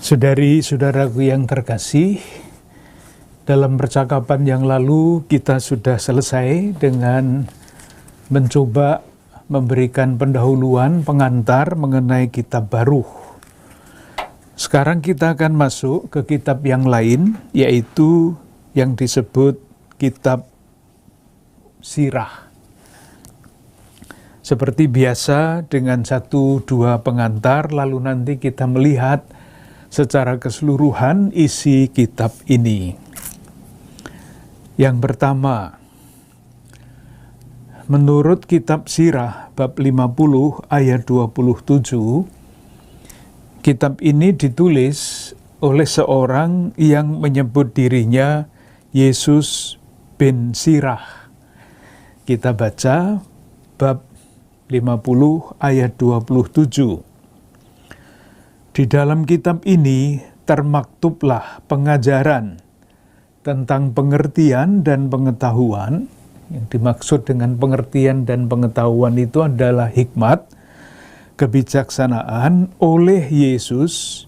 Saudari-saudaraku yang terkasih, dalam percakapan yang lalu kita sudah selesai dengan mencoba memberikan pendahuluan pengantar mengenai kitab baru. Sekarang kita akan masuk ke kitab yang lain, yaitu yang disebut kitab Sirah. Seperti biasa dengan 1-2 pengantar, lalu nanti kita melihat secara keseluruhan isi kitab ini. Yang pertama, menurut kitab Sirah bab 50 ayat 27, kitab ini ditulis oleh seorang yang menyebut dirinya Yesus bin Sirah. Kita baca bab 50 ayat 27. Di dalam kitab ini termaktublah pengajaran tentang pengertian dan pengetahuan. Yang dimaksud dengan pengertian dan pengetahuan itu adalah hikmat, kebijaksanaan oleh Yesus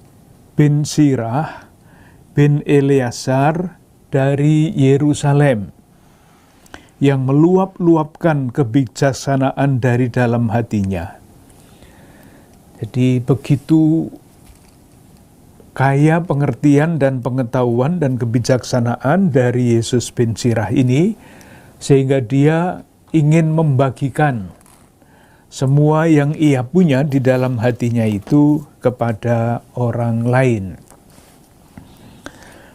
bin Sirah bin Eleazar dari Yerusalem, yang meluap-luapkan kebijaksanaan dari dalam hatinya. Jadi begitu kaya pengertian dan pengetahuan dan kebijaksanaan dari Yesus bin Sirah ini, sehingga dia ingin membagikan semua yang ia punya di dalam hatinya itu kepada orang lain.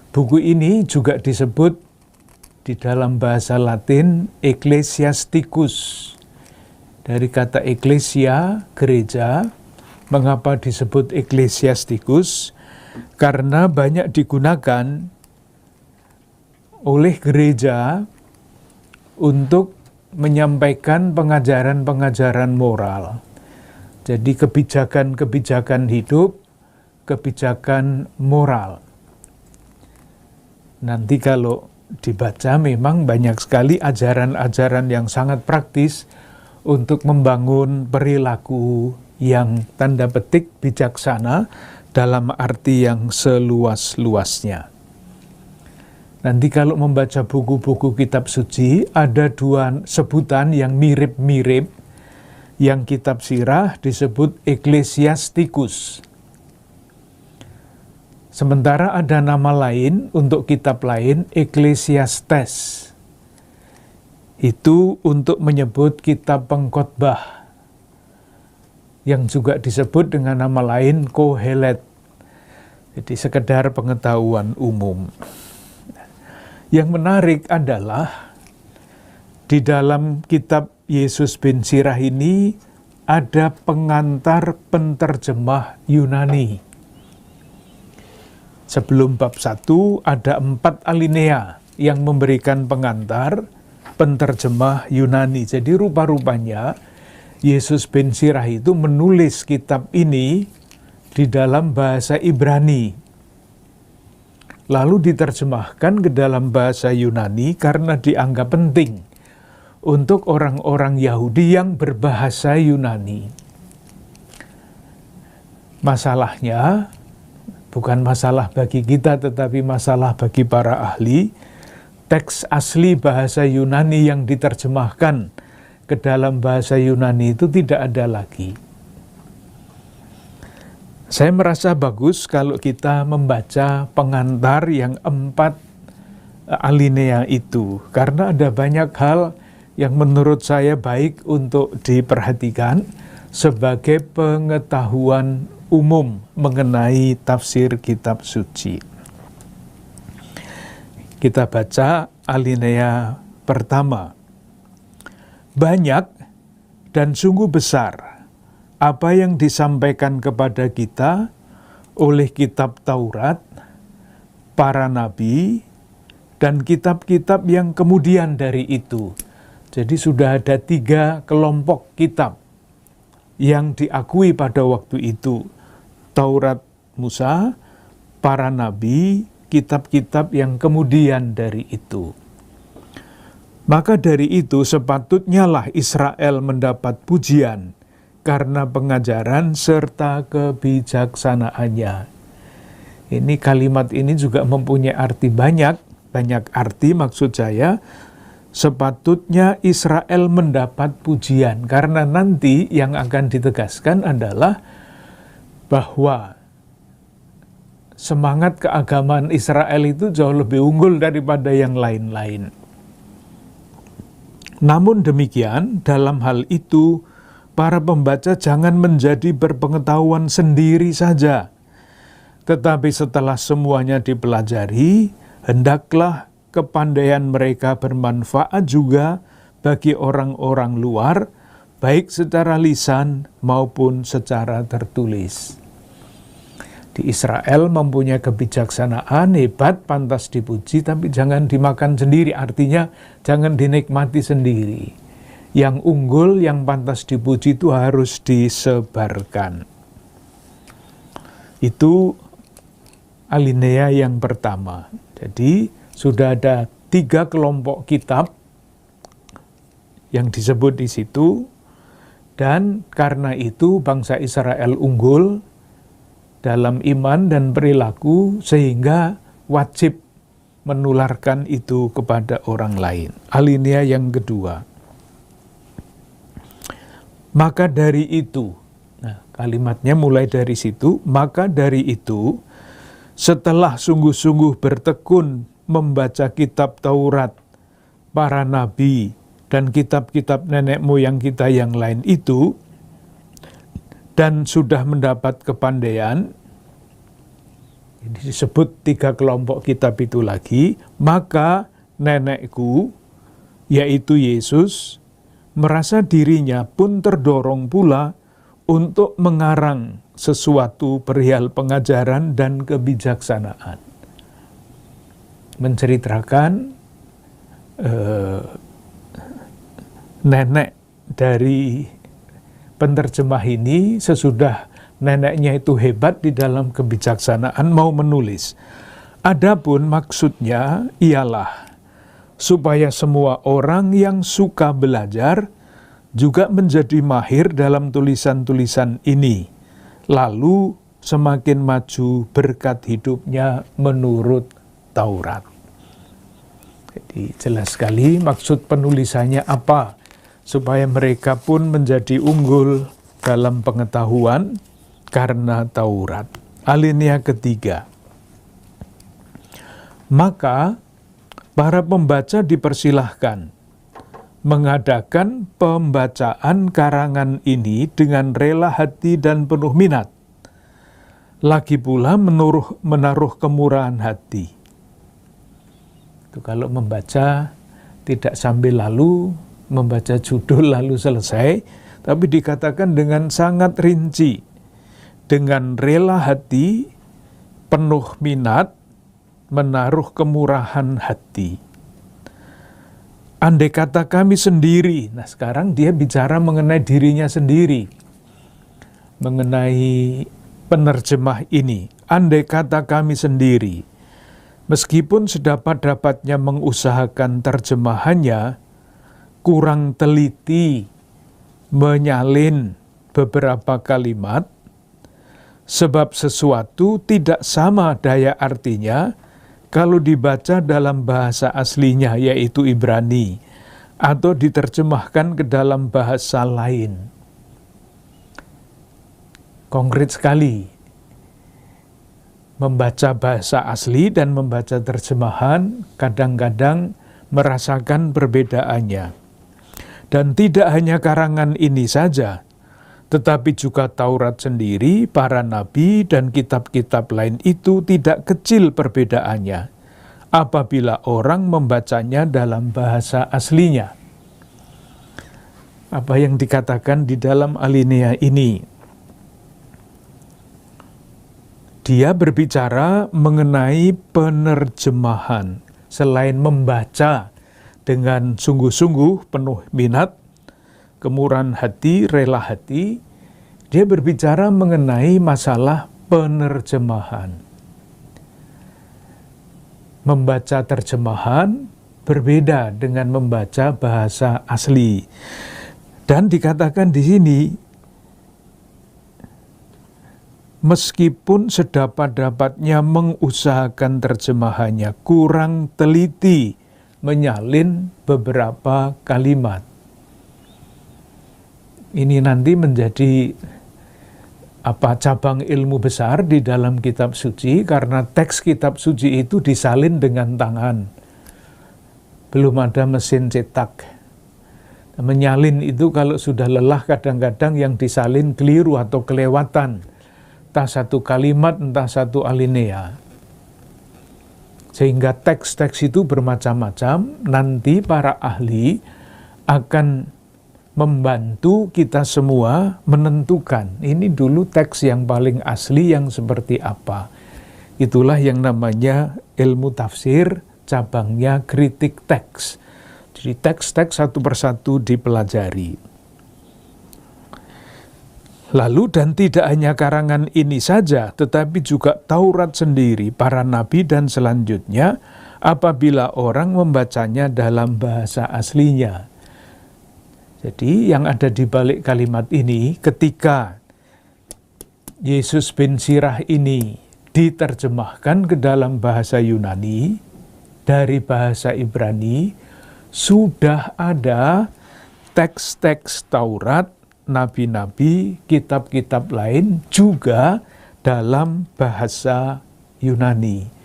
Buku ini juga disebut di dalam bahasa Latin Ecclesiasticus. Dari kata ecclesia, gereja. Mengapa disebut Ecclesiasticus? Karena banyak digunakan oleh gereja untuk menyampaikan pengajaran-pengajaran moral. Jadi kebijakan-kebijakan hidup, kebijakan moral. Nanti kalau dibaca memang banyak sekali ajaran-ajaran yang sangat praktis untuk membangun perilaku yang tanda petik bijaksana dalam arti yang seluas-luasnya. Nanti kalau membaca buku-buku kitab suci, ada 2 sebutan yang mirip-mirip. Yang kitab Sirah disebut Ecclesiasticus. Sementara ada nama lain untuk kitab lain, Ecclesiastes. Itu untuk menyebut kitab pengkhotbah, yang juga disebut dengan nama lain Kohelet. Jadi sekedar pengetahuan umum. Yang menarik adalah di dalam kitab Yesus bin Sirah ini ada pengantar penterjemah Yunani. Sebelum bab 1 ada 4 alinea yang memberikan pengantar penterjemah Yunani. Jadi rupa-rupanya Yesus bin Sirah itu menulis kitab ini di dalam bahasa Ibrani, lalu diterjemahkan ke dalam bahasa Yunani karena dianggap penting untuk orang-orang Yahudi yang berbahasa Yunani. Masalahnya bukan masalah bagi kita, tetapi masalah bagi para ahli. Teks asli bahasa Yunani yang diterjemahkan ke dalam bahasa Yunani itu tidak ada lagi. Saya merasa bagus kalau kita membaca pengantar yang 4 alinea itu, karena ada banyak hal yang menurut saya baik untuk diperhatikan sebagai pengetahuan umum mengenai tafsir kitab suci. Kita baca alinea pertama. Banyak dan sungguh besar apa yang disampaikan kepada kita oleh kitab Taurat, para nabi, dan kitab-kitab yang kemudian dari itu. Jadi sudah ada 3 kelompok kitab yang diakui pada waktu itu. Taurat Musa, para nabi, kitab-kitab yang kemudian dari itu. Maka dari itu sepatutnya lah Israel mendapat pujian karena pengajaran serta kebijaksanaannya. Ini kalimat ini juga mempunyai arti banyak arti maksud saya. Sepatutnya Israel mendapat pujian, karena nanti yang akan ditegaskan adalah bahwa semangat keagamaan Israel itu jauh lebih unggul daripada yang lain-lain. Namun demikian, dalam hal itu, para pembaca jangan menjadi berpengetahuan sendiri saja. Tetapi setelah semuanya dipelajari, hendaklah kepandaian mereka bermanfaat juga bagi orang-orang luar, baik secara lisan maupun secara tertulis. Di Israel mempunyai kebijaksanaan, hebat, pantas dipuji, tapi jangan dimakan sendiri, artinya jangan dinikmati sendiri. Yang unggul, yang pantas dipuji itu harus disebarkan. Itu alinea yang pertama. Jadi sudah ada 3 kelompok kitab yang disebut di situ, dan karena itu bangsa Israel unggul dalam iman dan perilaku sehingga wajib menularkan itu kepada orang lain. Alinea yang kedua. Maka dari itu, nah kalimatnya mulai dari situ, maka dari itu setelah sungguh-sungguh bertekun membaca kitab Taurat, para nabi, dan kitab-kitab nenek moyang kita yang lain itu, dan sudah mendapat kepandaian, disebut 3 kelompok kitab itu lagi, maka nenekku, yaitu Yesus, merasa dirinya pun terdorong pula untuk mengarang sesuatu perihal pengajaran dan kebijaksanaan. Menceritakan nenek dari penerjemah ini sesudah neneknya itu hebat di dalam kebijaksanaan mau menulis. Adapun maksudnya ialah supaya semua orang yang suka belajar juga menjadi mahir dalam tulisan-tulisan ini, lalu semakin maju berkat hidupnya menurut Taurat. Jadi jelas sekali maksud penulisannya apa, supaya mereka pun menjadi unggul dalam pengetahuan karena Taurat. Alinea ketiga. Maka para pembaca dipersilahkan mengadakan pembacaan karangan ini dengan rela hati dan penuh minat. Lagi pula menaruh kemurahan hati. Kalau membaca tidak sambil lalu membaca judul lalu selesai, tapi dikatakan dengan sangat rinci, dengan rela hati, penuh minat, menaruh kemurahan hati. Andai kata kami sendiri, nah sekarang dia bicara mengenai dirinya sendiri, mengenai penerjemah ini. Andai kata kami sendiri, meskipun sedapat-dapatnya mengusahakan terjemahannya, kurang teliti menyalin beberapa kalimat, sebab sesuatu tidak sama daya artinya kalau dibaca dalam bahasa aslinya, yaitu Ibrani, atau diterjemahkan ke dalam bahasa lain. Konkret sekali. Membaca bahasa asli dan membaca terjemahan kadang-kadang merasakan perbedaannya. Dan tidak hanya karangan ini saja, tetapi juga Taurat sendiri, para nabi, dan kitab-kitab lain itu tidak kecil perbedaannya apabila orang membacanya dalam bahasa aslinya. Apa yang dikatakan di dalam alinea ini? Dia berbicara mengenai penerjemahan. Selain membaca dengan sungguh-sungguh penuh minat, kemurahan hati, rela hati, dia berbicara mengenai masalah penerjemahan. Membaca terjemahan berbeda dengan membaca bahasa asli. Dan dikatakan di sini, meskipun sedapat-dapatnya mengusahakan terjemahannya, kurang teliti menyalin beberapa kalimat. Ini nanti menjadi cabang ilmu besar di dalam kitab suci, karena teks kitab suci itu disalin dengan tangan. Belum ada mesin cetak. Menyalin itu kalau sudah lelah, kadang-kadang yang disalin keliru atau kelewatan. Entah satu kalimat, entah satu alinea. Sehingga teks-teks itu bermacam-macam. Nanti para ahli akan membantu kita semua menentukan, ini dulu teks yang paling asli yang seperti apa. Itulah yang namanya ilmu tafsir, cabangnya kritik teks. Jadi teks-teks satu persatu dipelajari. Lalu dan tidak hanya karangan ini saja, tetapi juga Taurat sendiri, para nabi dan selanjutnya, apabila orang membacanya dalam bahasa aslinya. Jadi yang ada di balik kalimat ini, ketika Yesus bin Sirah ini diterjemahkan ke dalam bahasa Yunani, dari bahasa Ibrani, sudah ada teks-teks Taurat, nabi-nabi, kitab-kitab lain juga dalam bahasa Yunani.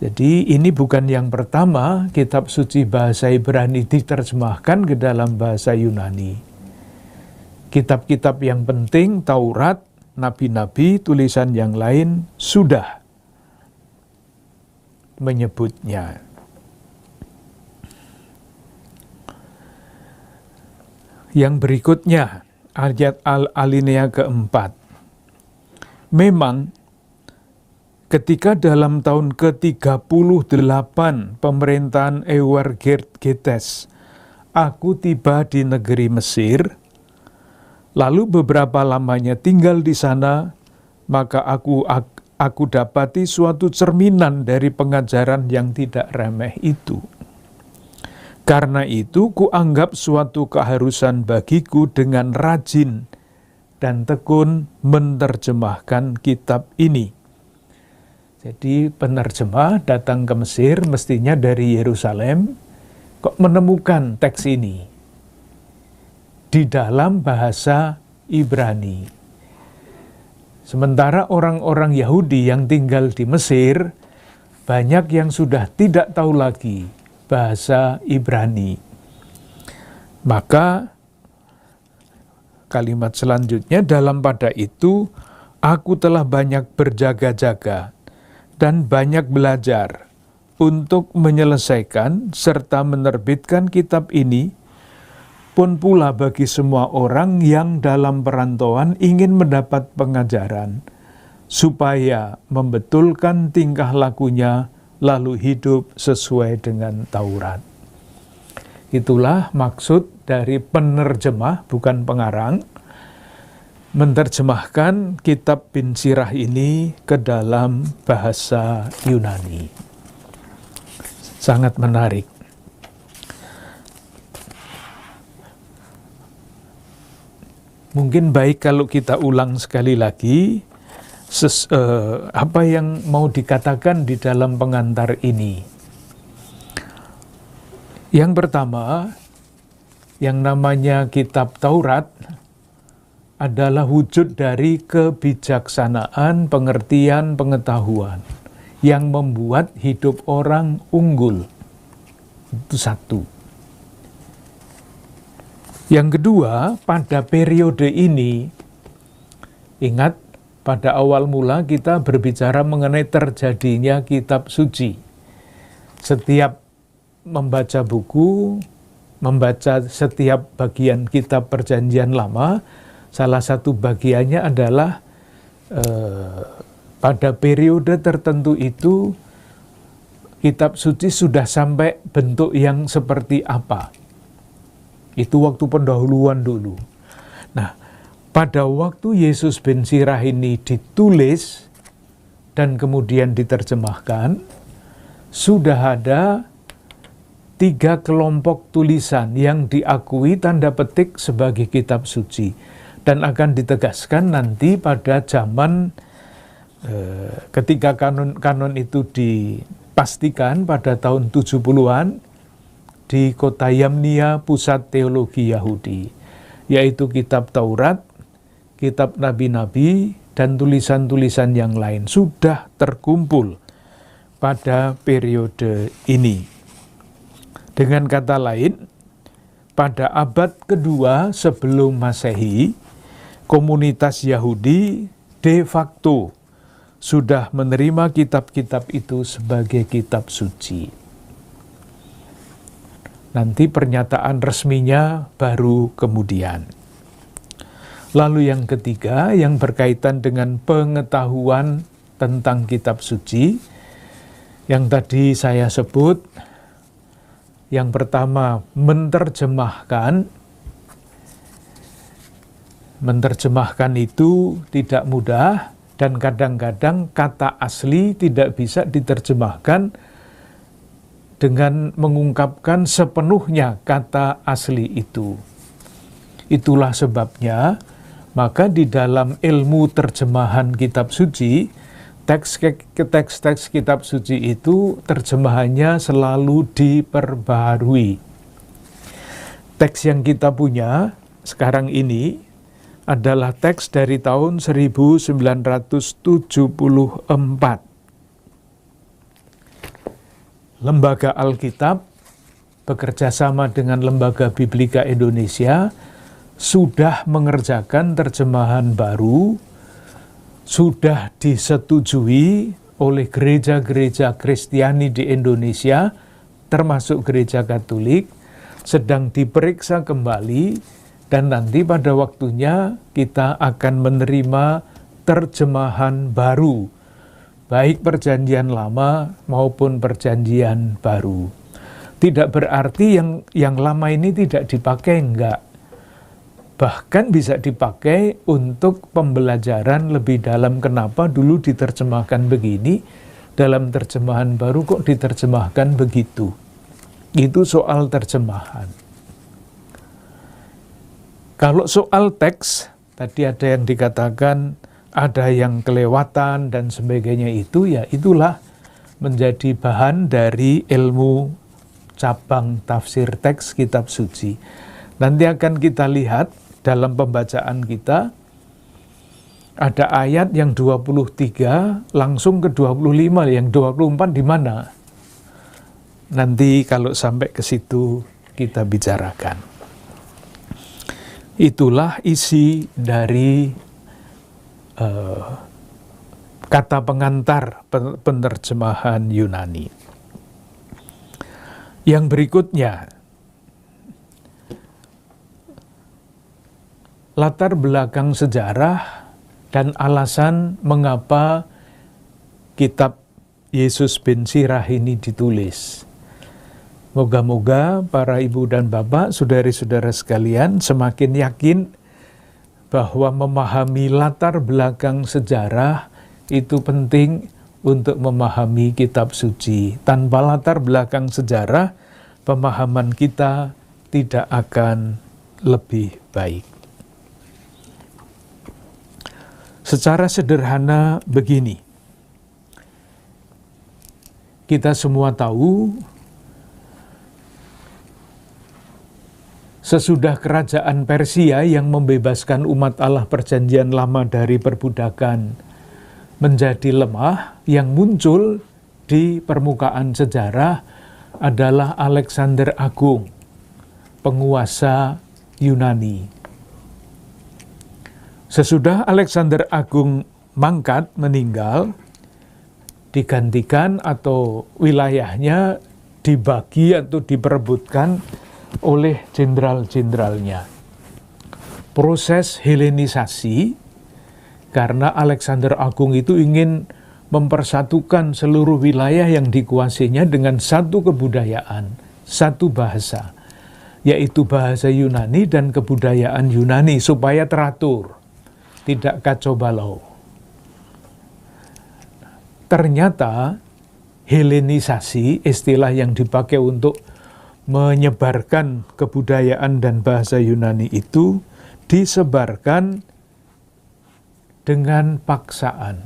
Jadi ini bukan yang pertama kitab suci bahasa Ibrani diterjemahkan ke dalam bahasa Yunani. Kitab-kitab yang penting, Taurat, nabi-nabi, tulisan yang lain sudah menyebutnya. Yang berikutnya, ayat alinea keempat. Memang ketika dalam tahun ke-38 pemerintahan Euergetes, aku tiba di negeri Mesir, lalu beberapa lamanya tinggal di sana, maka aku dapati suatu cerminan dari pengajaran yang tidak remeh itu. Karena itu kuanggap suatu keharusan bagiku dengan rajin dan tekun menerjemahkan kitab ini. Jadi penerjemah datang ke Mesir, mestinya dari Yerusalem, kok menemukan teks ini di dalam bahasa Ibrani. Sementara orang-orang Yahudi yang tinggal di Mesir, banyak yang sudah tidak tahu lagi bahasa Ibrani. Maka kalimat selanjutnya, dalam pada itu aku telah banyak berjaga-jaga dan banyak belajar untuk menyelesaikan serta menerbitkan kitab ini, pun pula bagi semua orang yang dalam perantauan ingin mendapat pengajaran, supaya membetulkan tingkah lakunya lalu hidup sesuai dengan Taurat. Itulah maksud dari penerjemah, bukan pengarang, menerjemahkan kitab bin Sirah ini ke dalam bahasa Yunani. Sangat menarik. Mungkin baik kalau kita ulang sekali lagi apa yang mau dikatakan di dalam pengantar ini. Yang pertama, yang namanya kitab Taurat adalah wujud dari kebijaksanaan, pengertian, pengetahuan yang membuat hidup orang unggul. Itu satu. Yang kedua, pada periode ini, ingat, pada awal mula kita berbicara mengenai terjadinya kitab suci. Setiap membaca buku, membaca setiap bagian kitab perjanjian lama, salah satu bagiannya adalah pada periode tertentu itu kitab suci sudah sampai bentuk yang seperti apa. Itu waktu pendahuluan dulu. Nah, pada waktu Yesus bin Sirah ini ditulis dan kemudian diterjemahkan, sudah ada 3 kelompok tulisan yang diakui tanda petik sebagai kitab suci. dan akan ditegaskan nanti pada zaman ketika kanon itu dipastikan pada tahun 70-an di kota Yamnia, pusat teologi Yahudi, yaitu kitab Taurat, kitab nabi-nabi, dan tulisan-tulisan yang lain sudah terkumpul pada periode ini. Dengan kata lain, pada abad kedua sebelum Masehi, komunitas Yahudi de facto sudah menerima kitab-kitab itu sebagai kitab suci. Nanti pernyataan resminya baru kemudian. Lalu yang ketiga, yang berkaitan dengan pengetahuan tentang kitab suci, yang tadi saya sebut, yang pertama menerjemahkan. Menerjemahkan itu tidak mudah, dan kadang-kadang kata asli tidak bisa diterjemahkan dengan mengungkapkan sepenuhnya kata asli itu. Itulah sebabnya, maka di dalam ilmu terjemahan kitab suci, teks-teks kitab suci itu terjemahannya selalu diperbaharui. Teks yang kita punya sekarang ini adalah teks dari tahun 1974. Lembaga Alkitab bekerja sama dengan Lembaga Biblika Indonesia sudah mengerjakan terjemahan baru, sudah disetujui oleh gereja-gereja Kristiani di Indonesia, termasuk gereja Katolik, sedang diperiksa kembali, dan nanti pada waktunya kita akan menerima terjemahan baru, baik perjanjian lama maupun perjanjian baru. Tidak berarti yang lama ini tidak dipakai, enggak. Bahkan bisa dipakai untuk pembelajaran lebih dalam. Kenapa dulu diterjemahkan begini, dalam terjemahan baru kok diterjemahkan begitu. Itu soal terjemahan. Kalau soal teks, tadi ada yang dikatakan ada yang kelewatan dan sebagainya, itu ya itulah menjadi bahan dari ilmu cabang tafsir teks kitab suci. Nanti akan kita lihat dalam pembacaan kita, ada ayat yang 23 langsung ke 25, yang 24 di mana? Nanti kalau sampai ke situ kita bicarakan. Itulah isi dari kata pengantar penerjemahan Yunani. Yang berikutnya, latar belakang sejarah dan alasan mengapa kitab Yesus bin Sirah ini ditulis. Moga-moga para ibu dan bapak, saudari-saudara sekalian, semakin yakin bahwa memahami latar belakang sejarah itu penting untuk memahami kitab suci. Tanpa latar belakang sejarah, pemahaman kita tidak akan lebih baik. Secara sederhana begini, kita semua tahu sesudah kerajaan Persia yang membebaskan umat Allah perjanjian lama dari perbudakan menjadi lemah, yang muncul di permukaan sejarah adalah Alexander Agung, penguasa Yunani. Sesudah Alexander Agung mangkat, meninggal, digantikan atau wilayahnya dibagi atau diperebutkan oleh jenderal-jenderalnya. Proses Helenisasi, karena Alexander Agung itu ingin mempersatukan seluruh wilayah yang dikuasainya dengan satu kebudayaan, satu bahasa, yaitu bahasa Yunani dan kebudayaan Yunani, supaya teratur, tidak kacau balau. Ternyata Helenisasi, istilah yang dipakai untuk menyebarkan kebudayaan dan bahasa Yunani itu disebarkan dengan paksaan.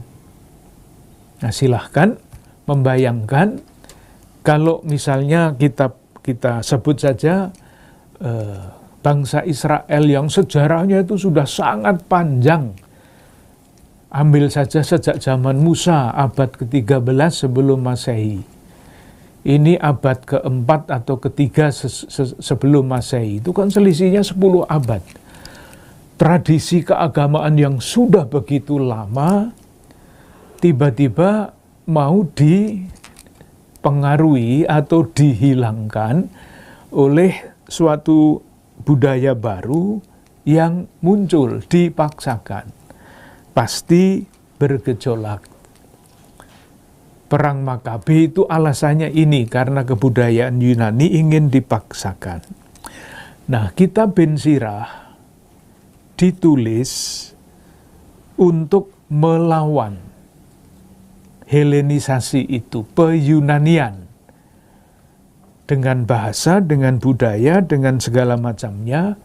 Nah, silahkan membayangkan kalau misalnya kita sebut saja bangsa Israel yang sejarahnya itu sudah sangat panjang. Ambil saja sejak zaman Musa, abad ke-13 sebelum Masehi. Ini abad ke-4 atau ke-3 sebelum Masehi. Itu kan selisihnya 10 abad. Tradisi keagamaan yang sudah begitu lama, tiba-tiba mau dipengaruhi atau dihilangkan oleh suatu budaya baru yang muncul, dipaksakan. Pasti bergejolak. Perang Makabe itu alasannya ini, karena kebudayaan Yunani ingin dipaksakan. Nah, kitab Ben Sirah ditulis untuk melawan Helenisasi itu, pe-Yunanian. Dengan bahasa, dengan budaya, dengan segala macamnya,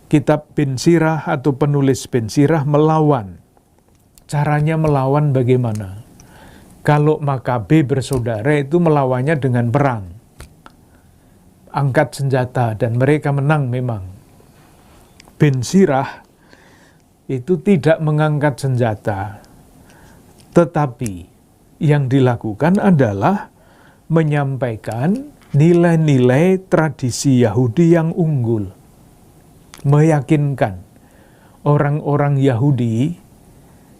kitab Ben Sirah atau penulis Ben Sirah melawan. Caranya melawan bagaimana? Kalau Makabe bersaudara itu melawannya dengan perang. Angkat senjata dan mereka menang memang. Ben Sirah itu tidak mengangkat senjata. Tetapi yang dilakukan adalah menyampaikan nilai-nilai tradisi Yahudi yang unggul. Meyakinkan orang-orang Yahudi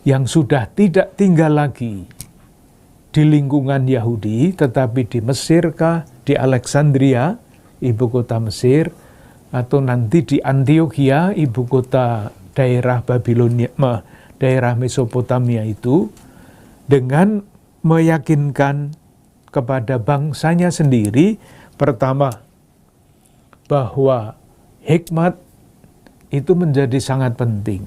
yang sudah tidak tinggal lagi di lingkungan Yahudi, tetapi di Mesir kah, di Alexandria, ibu kota Mesir, atau nanti di Antioquia, ibu kota daerah Babilonia, daerah Mesopotamia itu, dengan meyakinkan kepada bangsanya sendiri, pertama, bahwa hikmat itu menjadi sangat penting.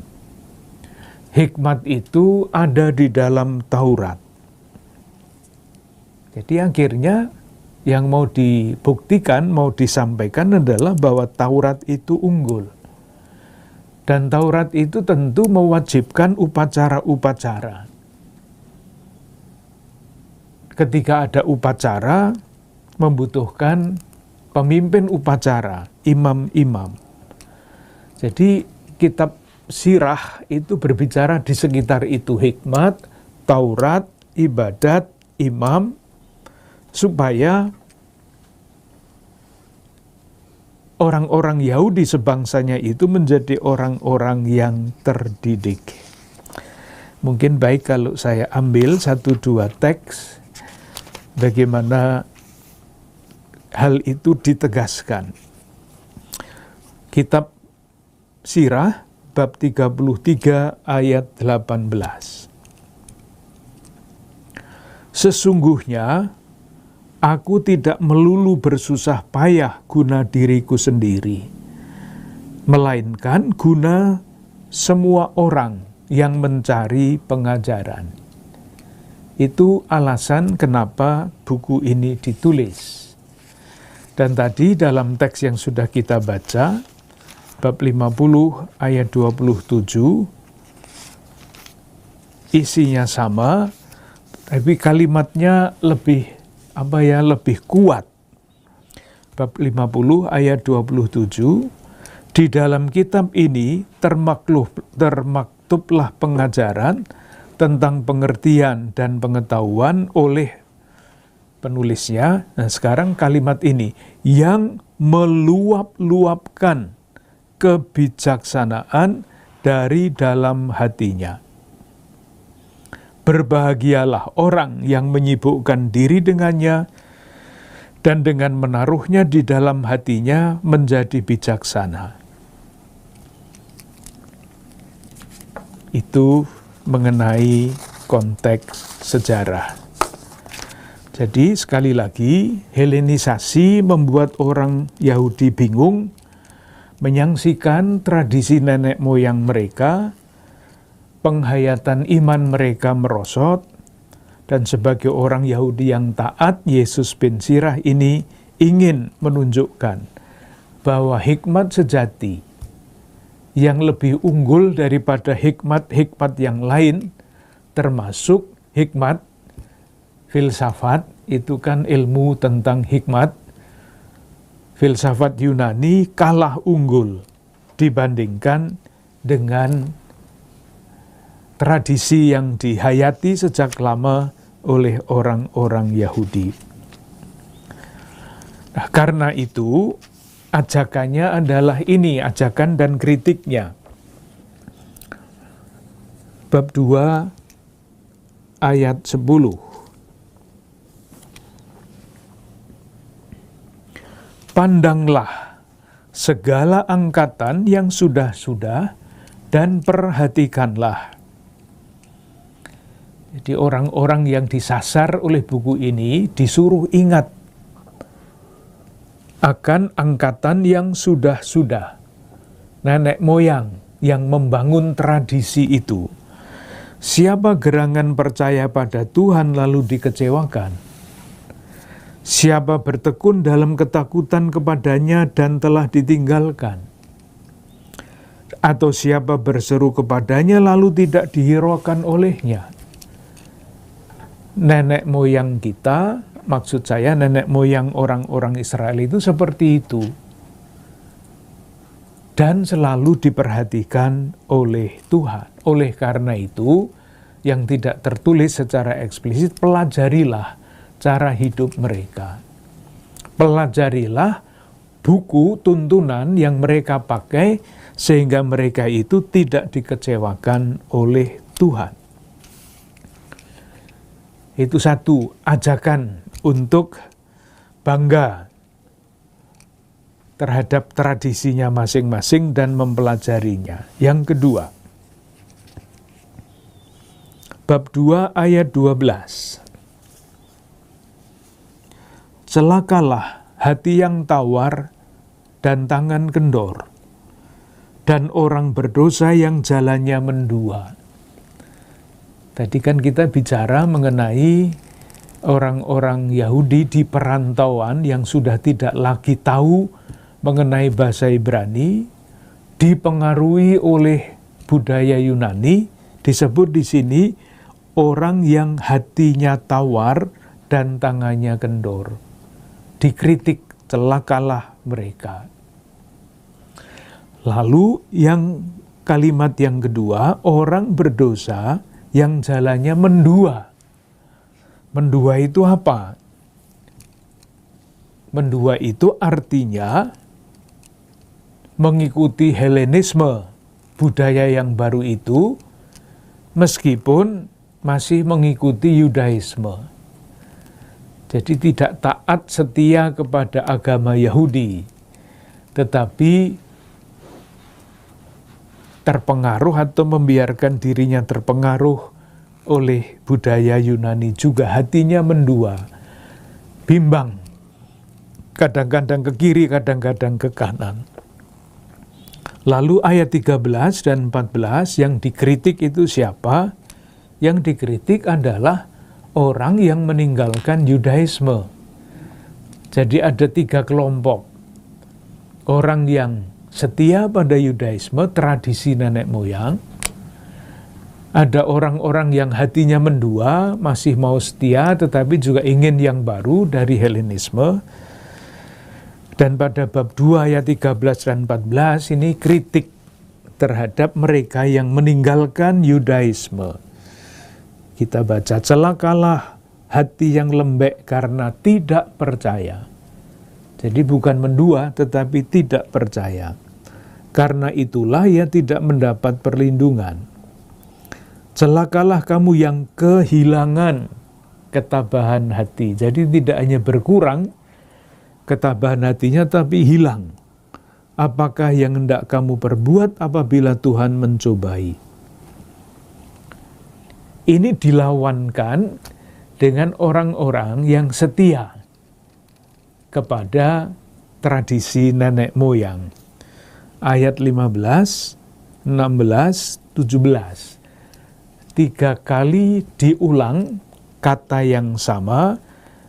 Hikmat itu ada di dalam Taurat. Jadi akhirnya yang mau dibuktikan, mau disampaikan adalah bahwa Taurat itu unggul. Dan Taurat itu tentu mewajibkan upacara-upacara. Ketika ada upacara, membutuhkan pemimpin upacara, imam-imam. Jadi kitab Sirah itu berbicara di sekitar itu, hikmat, Taurat, ibadat, imam, supaya orang-orang Yahudi sebangsanya itu menjadi orang-orang yang terdidik. Mungkin baik kalau saya ambil 1-2 teks bagaimana hal itu ditegaskan. Kitab Sirah bab 33 ayat 18. Sesungguhnya aku tidak melulu bersusah payah guna diriku sendiri, melainkan guna semua orang yang mencari pengajaran. Itu alasan kenapa buku ini ditulis. Dan tadi dalam teks yang sudah kita baca, bab 50 ayat 27, isinya sama, tapi kalimatnya lebih kuat. Bab 50 ayat 27, di dalam kitab ini termaktublah pengajaran tentang pengertian dan pengetahuan oleh penulisnya. Nah, sekarang kalimat ini, yang meluap-luapkan kebijaksanaan dari dalam hatinya. Berbahagialah orang yang menyibukkan diri dengannya dan dengan menaruhnya di dalam hatinya menjadi bijaksana. Itu mengenai konteks sejarah. Jadi sekali lagi, Helenisasi membuat orang Yahudi bingung, menyaksikan tradisi nenek moyang mereka, penghayatan iman mereka merosot, dan sebagai orang Yahudi yang taat, Yesus Ben Sirah ini ingin menunjukkan bahwa hikmat sejati yang lebih unggul daripada hikmat-hikmat yang lain, termasuk hikmat filsafat, itu kan ilmu tentang hikmat. Filsafat Yunani kalah unggul dibandingkan dengan tradisi yang dihayati sejak lama oleh orang-orang Yahudi. Nah, karena itu ajakannya adalah ini, ajakan dan kritiknya. Bab 2 ayat 10. Pandanglah segala angkatan yang sudah-sudah dan perhatikanlah. Jadi orang-orang yang disasar oleh buku ini disuruh ingat akan angkatan yang sudah-sudah, nenek moyang yang membangun tradisi itu. Siapa gerangan percaya pada Tuhan lalu dikecewakan? Siapa bertekun dalam ketakutan kepadanya dan telah ditinggalkan? Atau siapa berseru kepadanya lalu tidak dihiraukan olehnya? Nenek moyang kita, maksud saya nenek moyang orang-orang Israel itu seperti itu. Dan selalu diperhatikan oleh Tuhan. Oleh karena itu, yang tidak tertulis secara eksplisit, pelajarilah cara hidup mereka. Pelajarilah buku tuntunan yang mereka pakai, sehingga mereka itu tidak dikecewakan oleh Tuhan. Itu satu, ajakan untuk bangga terhadap tradisinya masing-masing dan mempelajarinya. Yang kedua, bab 2 ayat 12. Celakalah hati yang tawar dan tangan kendor, dan orang berdosa yang jalannya mendua. Tadi kan kita bicara mengenai orang-orang Yahudi di perantauan yang sudah tidak lagi tahu mengenai bahasa Ibrani, dipengaruhi oleh budaya Yunani, disebut di sini orang yang hatinya tawar dan tangannya kendor. Dikritik, celakalah mereka. Lalu yang kalimat yang kedua, orang berdosa yang jalannya mendua. Mendua itu apa? Mendua itu artinya mengikuti Helenisme, budaya yang baru itu, meskipun masih mengikuti Yudaisme. Jadi tidak taat setia kepada agama Yahudi, tetapi terpengaruh atau membiarkan dirinya terpengaruh oleh budaya Yunani juga, hatinya mendua, bimbang, kadang-kadang ke kiri, kadang-kadang ke kanan. Lalu ayat 13 dan 14 yang dikritik itu siapa? Yang dikritik adalah orang yang meninggalkan Yudaisme. Jadi ada 3 kelompok. Orang yang setia pada Yudaisme, tradisi nenek moyang. Ada orang-orang yang hatinya mendua, masih mau setia tetapi juga ingin yang baru dari Helenisme. Dan pada bab 2 ayat 13 dan 14 ini kritik terhadap mereka yang meninggalkan Yudaisme. Kita baca, celakalah hati yang lembek karena tidak percaya. Jadi bukan mendua tetapi tidak percaya. Karena itulah ia tidak mendapat perlindungan. Celakalah kamu yang kehilangan ketabahan hati. Jadi tidak hanya berkurang ketabahan hatinya, tapi hilang. Apakah yang hendak kamu perbuat apabila Tuhan mencobai? Ini dilawankan dengan orang-orang yang setia kepada tradisi nenek moyang. Ayat 15, 16, 17. 3 kali diulang kata yang sama,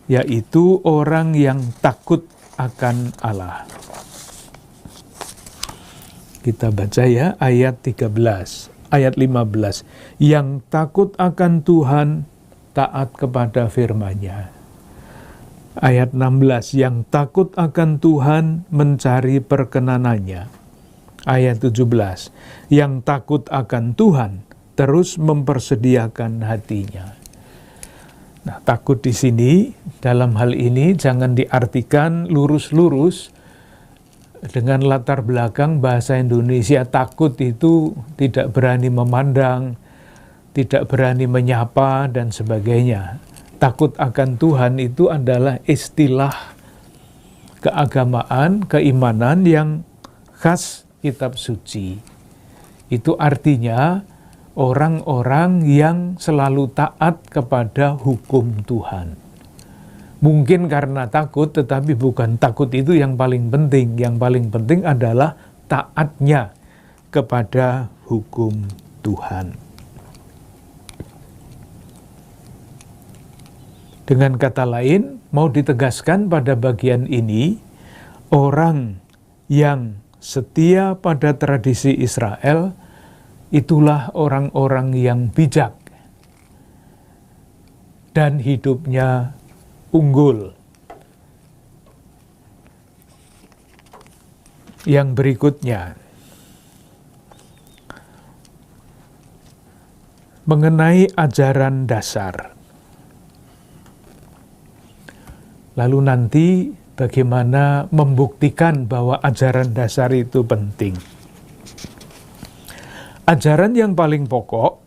yaitu orang yang takut akan Allah. Kita baca ya ayat 13, ayat 15. Yang takut akan Tuhan taat kepada firman-Nya. Ayat 16, yang takut akan Tuhan mencari perkenanan-Nya. Ayat 17, yang takut akan Tuhan terus mempersediakan hatinya. Nah, takut di sini, dalam hal ini jangan diartikan lurus-lurus dengan latar belakang bahasa Indonesia. Takut itu tidak berani memandang, tidak berani menyapa, dan sebagainya. Takut akan Tuhan itu adalah istilah keagamaan, keimanan yang khas kitab suci. Itu artinya orang-orang yang selalu taat kepada hukum Tuhan. Mungkin karena takut, tetapi bukan takut itu yang paling penting. Yang paling penting adalah taatnya kepada hukum Tuhan. Dengan kata lain, mau ditegaskan pada bagian ini, orang yang setia pada tradisi Israel, itulah orang-orang yang bijak dan hidupnya unggul. Yang berikutnya, mengenai ajaran dasar. Lalu nanti bagaimana membuktikan bahwa ajaran dasar itu penting. Ajaran yang paling pokok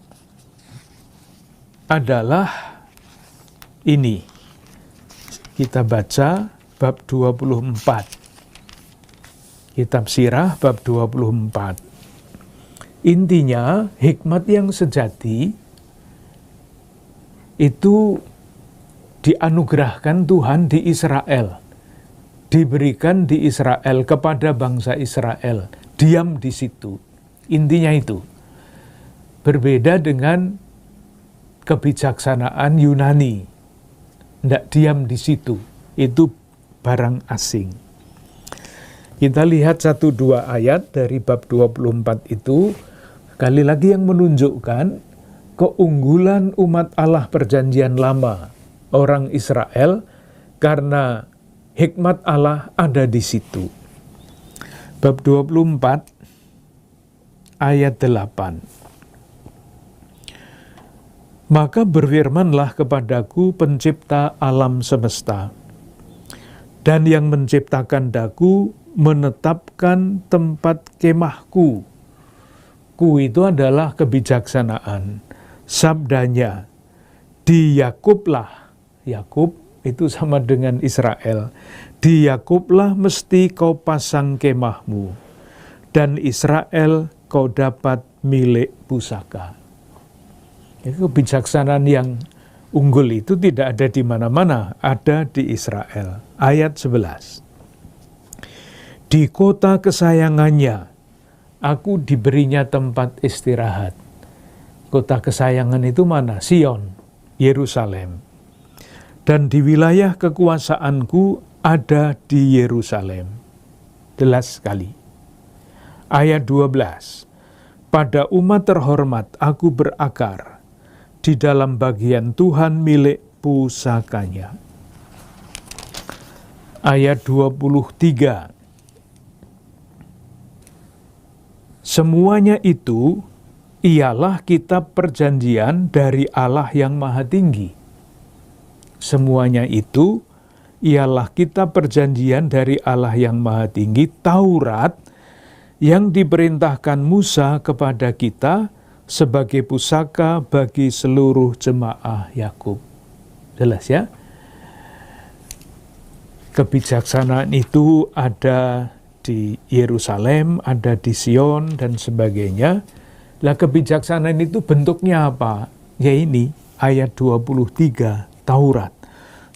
adalah ini. Kita baca bab 24. Kitab Sirah bab 24. Intinya, hikmat yang sejati itu dianugerahkan Tuhan di Israel. Diberikan di Israel kepada bangsa Israel. Diam di situ. Intinya itu. Berbeda dengan kebijaksanaan Yunani. Tidak diam di situ. Itu barang asing. Kita lihat 1-2 ayat dari bab 24 itu. Sekali lagi yang menunjukkan keunggulan umat Allah perjanjian lama. Orang Israel, karena hikmat Allah ada di situ. Bab 24 ayat 8. Maka berfirmanlah kepadaku pencipta alam semesta, dan yang menciptakan daku menetapkan tempat kemahku. Ku itu adalah kebijaksanaan. Sabdanya, di Yakublah. Yakub itu sama dengan Israel. Di Yakublah mesti kau pasang kemahmu, dan Israel kau dapat milik pusaka. Kebijaksanaan yang unggul itu tidak ada di mana-mana, ada di Israel. Ayat 11. Di kota kesayangannya, aku diberinya tempat istirahat. Kota kesayangan itu mana? Sion, Yerusalem. Dan di wilayah kekuasaanku ada di Yerusalem. Jelas sekali. Ayat 12. Pada umat terhormat aku berakar, di dalam bagian Tuhan milik pusakanya. Ayat 23. Semuanya itu ialah kitab perjanjian dari Allah yang Maha Tinggi. Semuanya itu ialah kitab perjanjian dari Allah yang Maha Tinggi, Taurat, yang diperintahkan Musa kepada kita sebagai pusaka bagi seluruh jemaah Yakub. Jelas ya? Kebijaksanaan itu ada di Yerusalem, ada di Sion, dan sebagainya. Lah kebijaksanaan itu bentuknya apa? Ya ini, ayat 23, Taurat.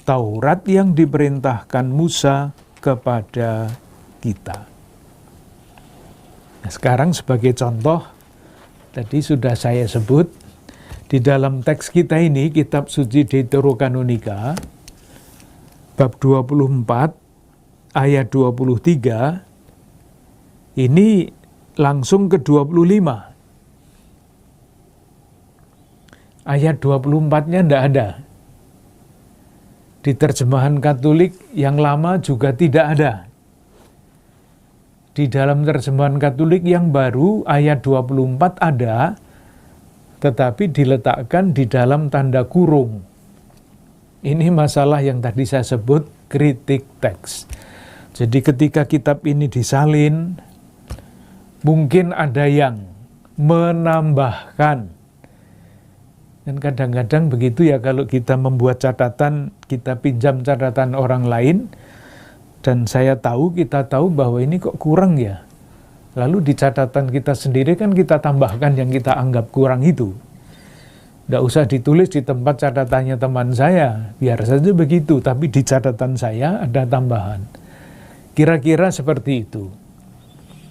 Taurat yang diperintahkan Musa kepada kita. Nah, sekarang sebagai contoh, tadi sudah saya sebut, di dalam teks kita ini, kitab suci Deuterokanonika, bab 24, ayat 23, ini langsung ke 25. Ayat 24-nya tidak ada. Di terjemahan Katolik yang lama juga tidak ada. Di dalam terjemahan Katolik yang baru ayat 24 ada, tetapi diletakkan di dalam tanda kurung. Ini masalah yang tadi saya sebut kritik teks. Jadi ketika kitab ini disalin, mungkin ada yang menambahkan. Dan kadang-kadang begitu ya, kalau kita membuat catatan, kita pinjam catatan orang lain, dan kita tahu bahwa ini kok kurang ya. Lalu di catatan kita sendiri kan kita tambahkan yang kita anggap kurang itu. Tidak usah ditulis di tempat catatannya teman saya, biar saja begitu, tapi di catatan saya ada tambahan. Kira-kira seperti itu.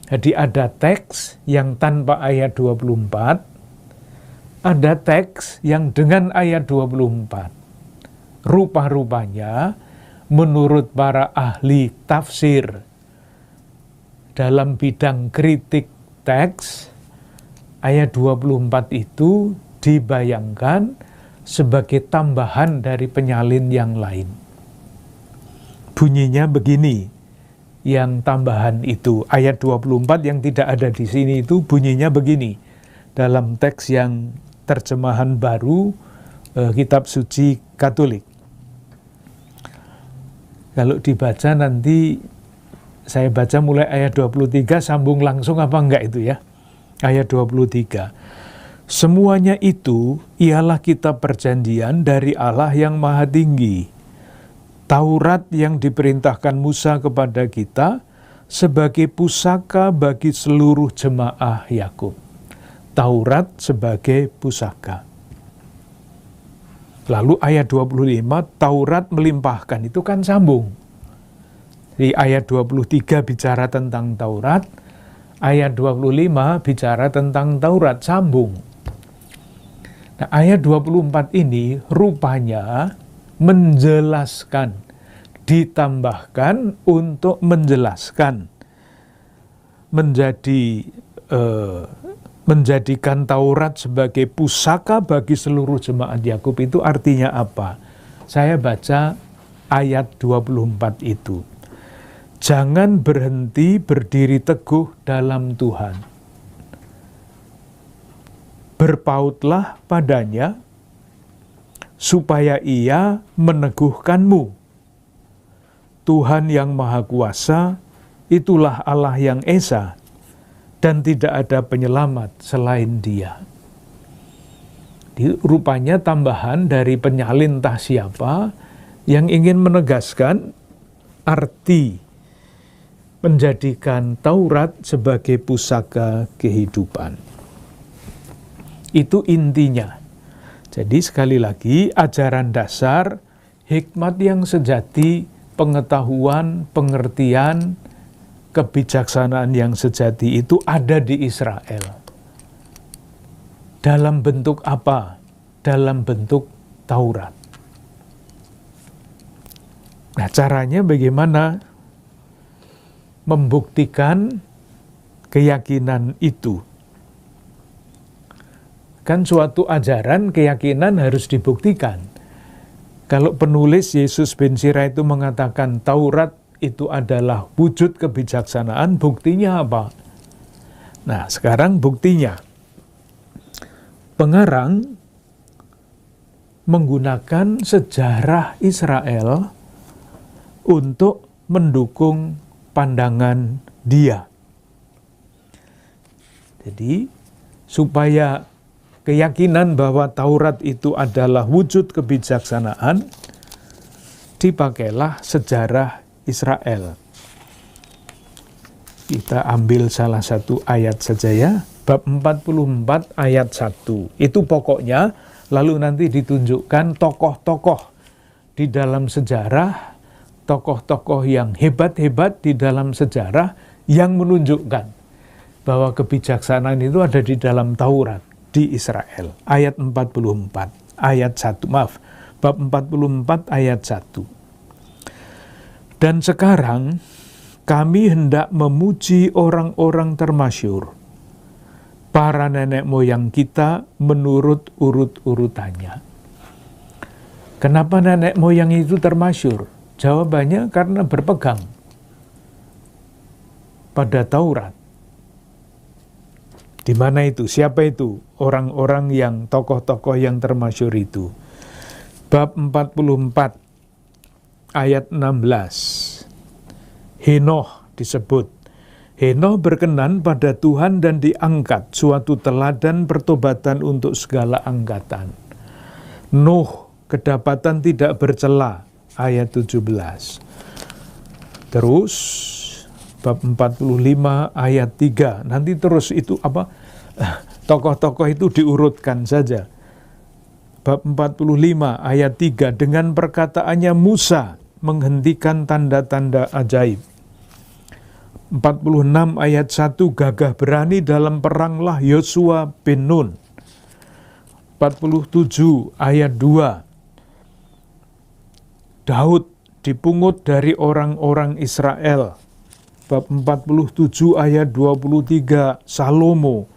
Jadi ada teks yang tanpa ayat 24, ada teks yang dengan ayat 24. Rupa-rupanya, menurut para ahli tafsir dalam bidang kritik teks, ayat 24 itu dibayangkan sebagai tambahan dari penyalin yang lain. Bunyinya begini, yang tambahan itu, ayat 24 yang tidak ada di sini itu bunyinya begini, dalam teks yang terjemahan baru kitab suci Katolik. Kalau dibaca nanti, saya baca mulai ayat 23, sambung langsung apa enggak itu ya. Ayat 23. Semuanya itu ialah kitab perjanjian dari Allah yang Maha Tinggi. Taurat yang diperintahkan Musa kepada kita sebagai pusaka bagi seluruh jemaah Yakub. Taurat sebagai pusaka. Lalu ayat 25, Taurat melimpahkan, itu kan sambung. Di ayat 23 bicara tentang Taurat, ayat 25 bicara tentang Taurat, sambung. Nah, ayat 24 ini rupanya menjelaskan, ditambahkan untuk menjelaskan, menjadikan Taurat sebagai pusaka bagi seluruh jemaat Yakub itu artinya apa? Saya baca ayat 24 itu. Jangan berhenti berdiri teguh dalam Tuhan. Berpautlah padanya, supaya ia meneguhkanmu. Tuhan yang Maha Kuasa, itulah Allah yang Esa, dan tidak ada penyelamat selain Dia. Rupanya tambahan dari penyalin entah siapa yang ingin menegaskan arti menjadikan Taurat sebagai pusaka kehidupan. Itu intinya. Jadi sekali lagi, ajaran dasar, hikmat yang sejati, pengetahuan, pengertian, kebijaksanaan yang sejati itu ada di Israel. Dalam bentuk apa? Dalam bentuk Taurat. Nah, caranya bagaimana membuktikan keyakinan itu? Kan suatu ajaran, keyakinan harus dibuktikan. Kalau penulis Yesus bin Sira itu mengatakan Taurat itu adalah wujud kebijaksanaan, buktinya apa? Nah, sekarang buktinya. Pengarang menggunakan sejarah Israel untuk mendukung pandangan dia. Jadi, supaya keyakinan bahwa Taurat itu adalah wujud kebijaksanaan, dipakailah sejarah Israel. Kita ambil salah satu ayat saja ya, bab 44 ayat 1. Itu pokoknya, lalu nanti ditunjukkan tokoh-tokoh di dalam sejarah, tokoh-tokoh yang hebat-hebat di dalam sejarah yang menunjukkan bahwa kebijaksanaan itu ada di dalam Taurat di Israel. Ayat 44, ayat 1, bab 44 ayat 1. Dan sekarang kami hendak memuji orang-orang termasyhur para nenek moyang kita menurut urut-urutannya. Kenapa nenek moyang itu termasyhur? Jawabannya karena berpegang pada Taurat. Di mana itu? Siapa itu? Orang-orang yang tokoh-tokoh yang termasyhur itu. Bab 44 ayat 16. Henoh disebut. Henoh berkenan pada Tuhan dan diangkat, suatu teladan pertobatan untuk segala angkatan. Nuh, kedapatan tidak bercela, ayat 17. Terus bab 45 ayat 3. Nanti terus itu tokoh-tokoh itu diurutkan saja. Bab 45 ayat 3, dengan perkataannya Musa menghentikan tanda-tanda ajaib. 46 ayat 1, gagah berani dalam peranglah Yosua bin Nun. 47 ayat 2, Daud dipungut dari orang-orang Israel. Bab 47 ayat 23, Salomo.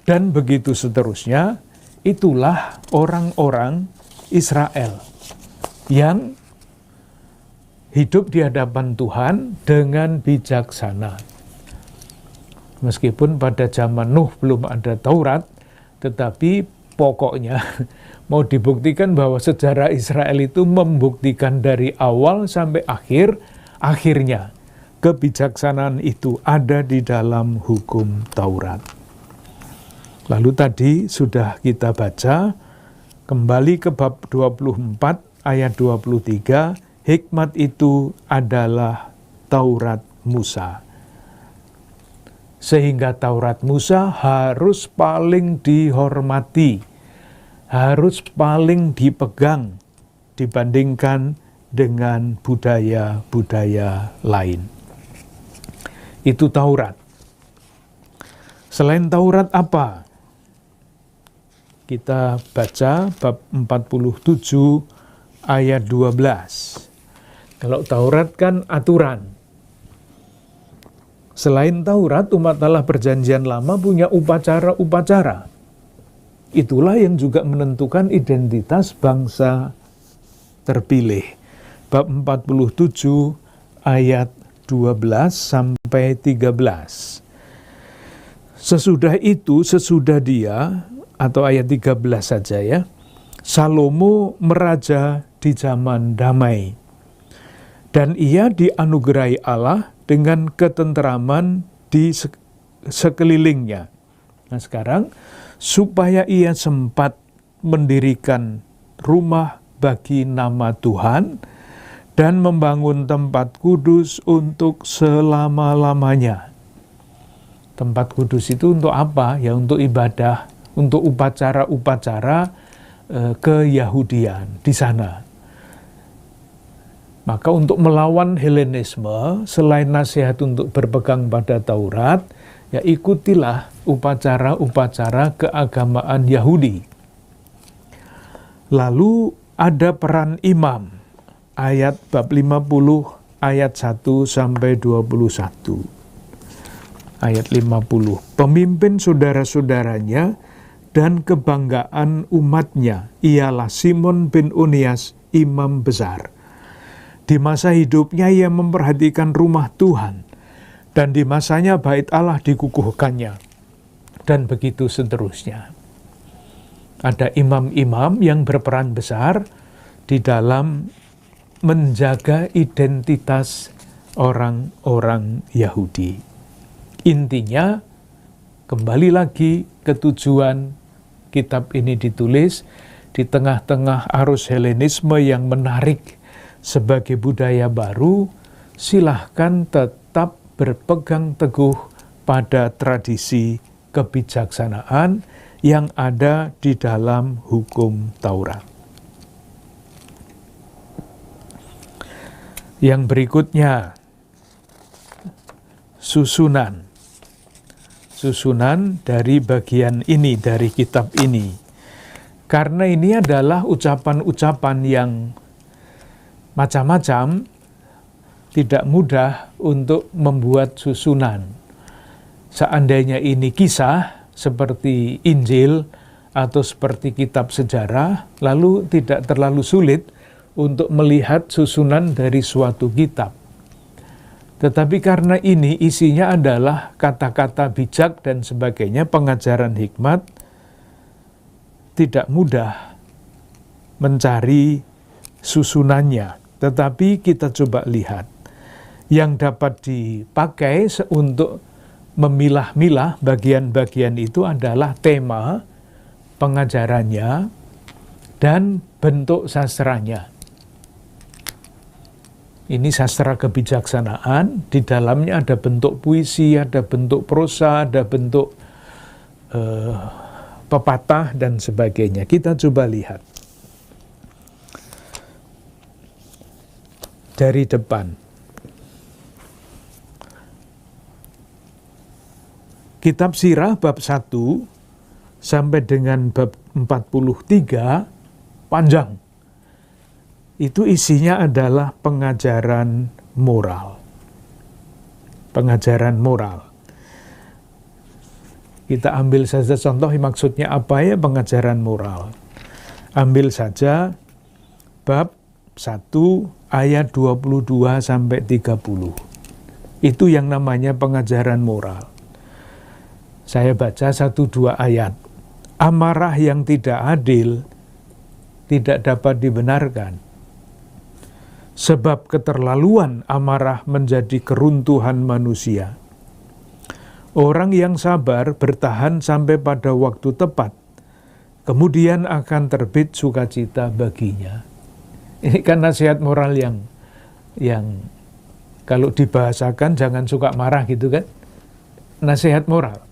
Dan begitu seterusnya. Itulah orang-orang Israel yang hidup di hadapan Tuhan dengan bijaksana. Meskipun pada zaman Nuh belum ada Taurat, tetapi pokoknya mau dibuktikan bahwa sejarah Israel itu membuktikan dari awal sampai akhirnya kebijaksanaan itu ada di dalam hukum Taurat. Lalu tadi sudah kita baca, kembali ke bab 24 ayat 23, hikmat itu adalah Taurat Musa. Sehingga Taurat Musa harus paling dihormati, harus paling dipegang dibandingkan dengan budaya-budaya lain. Itu Taurat. Selain Taurat apa? Kita baca bab 47 ayat 12. Kalau Taurat kan aturan. Selain Taurat, umat Allah perjanjian lama punya upacara-upacara. Itulah yang juga menentukan identitas bangsa terpilih. Bab 47 ayat 12 sampai 13. Sesudah itu, sesudah dia, atau ayat 13 saja ya, Salomo meraja di zaman damai. Dan ia dianugerahi Allah dengan ketenteraman di sekelilingnya. Nah sekarang, supaya ia sempat mendirikan rumah bagi nama Tuhan dan membangun tempat kudus untuk selama-lamanya. Tempat kudus itu untuk apa? Ya untuk ibadah, untuk upacara-upacara keyahudian di sana. Maka untuk melawan Helenisme, selain nasihat untuk berpegang pada Taurat, ya ikutilah upacara-upacara keagamaan Yahudi. Lalu ada peran imam, ayat bab 50, ayat 1 sampai 21. Ayat 50, pemimpin saudara-saudaranya dan kebanggaan umatnya ialah Simon bin Unias, imam besar. Di masa hidupnya ia memperhatikan rumah Tuhan, dan di masanya bait Allah dikukuhkannya, dan begitu seterusnya. Ada imam-imam yang berperan besar di dalam menjaga identitas orang-orang Yahudi. Intinya, kembali lagi ke tujuan kitab ini ditulis di tengah-tengah arus Helenisme yang menarik sebagai budaya baru. Silahkan tetap berpegang teguh pada tradisi kebijaksanaan yang ada di dalam hukum Taurat. Yang berikutnya, susunan dari bagian ini, dari kitab ini. Karena ini adalah ucapan-ucapan yang macam-macam, tidak mudah untuk membuat susunan. Seandainya ini kisah, seperti Injil atau seperti kitab sejarah, lalu tidak terlalu sulit untuk melihat susunan dari suatu kitab. Tetapi karena ini isinya adalah kata-kata bijak dan sebagainya, pengajaran hikmat, tidak mudah mencari susunannya. Tetapi kita coba lihat yang dapat dipakai untuk memilah-milah bagian-bagian itu adalah tema pengajarannya dan bentuk sastranya. Ini sastra kebijaksanaan, di dalamnya ada bentuk puisi, ada bentuk prosa, ada bentuk pepatah dan sebagainya. Kita coba lihat dari depan. Kitab Sirah bab 1 sampai dengan bab 43 panjang. Itu isinya adalah pengajaran moral. Pengajaran moral. Kita ambil saja contoh, maksudnya apa ya pengajaran moral. Ambil saja bab 1 ayat 22 sampai 30. Itu yang namanya pengajaran moral. Saya baca 1-2 ayat. Amarah yang tidak adil tidak dapat dibenarkan. Sebab keterlaluan amarah menjadi keruntuhan manusia. Orang yang sabar bertahan sampai pada waktu tepat, kemudian akan terbit sukacita baginya. Ini kan nasihat moral yang kalau dibahasakan jangan suka marah gitu kan. Nasihat moral.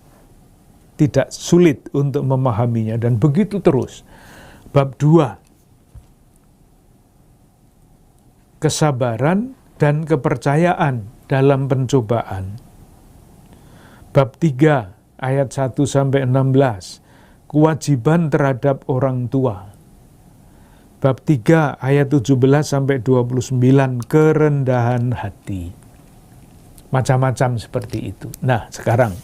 Tidak sulit untuk memahaminya dan begitu terus. Bab 2. Kesabaran dan kepercayaan dalam pencobaan. Bab 3 ayat 1 sampai 16. Kewajiban terhadap orang tua. Bab 3 ayat 17 sampai 29. Kerendahan hati. Macam-macam seperti itu. Nah, sekarang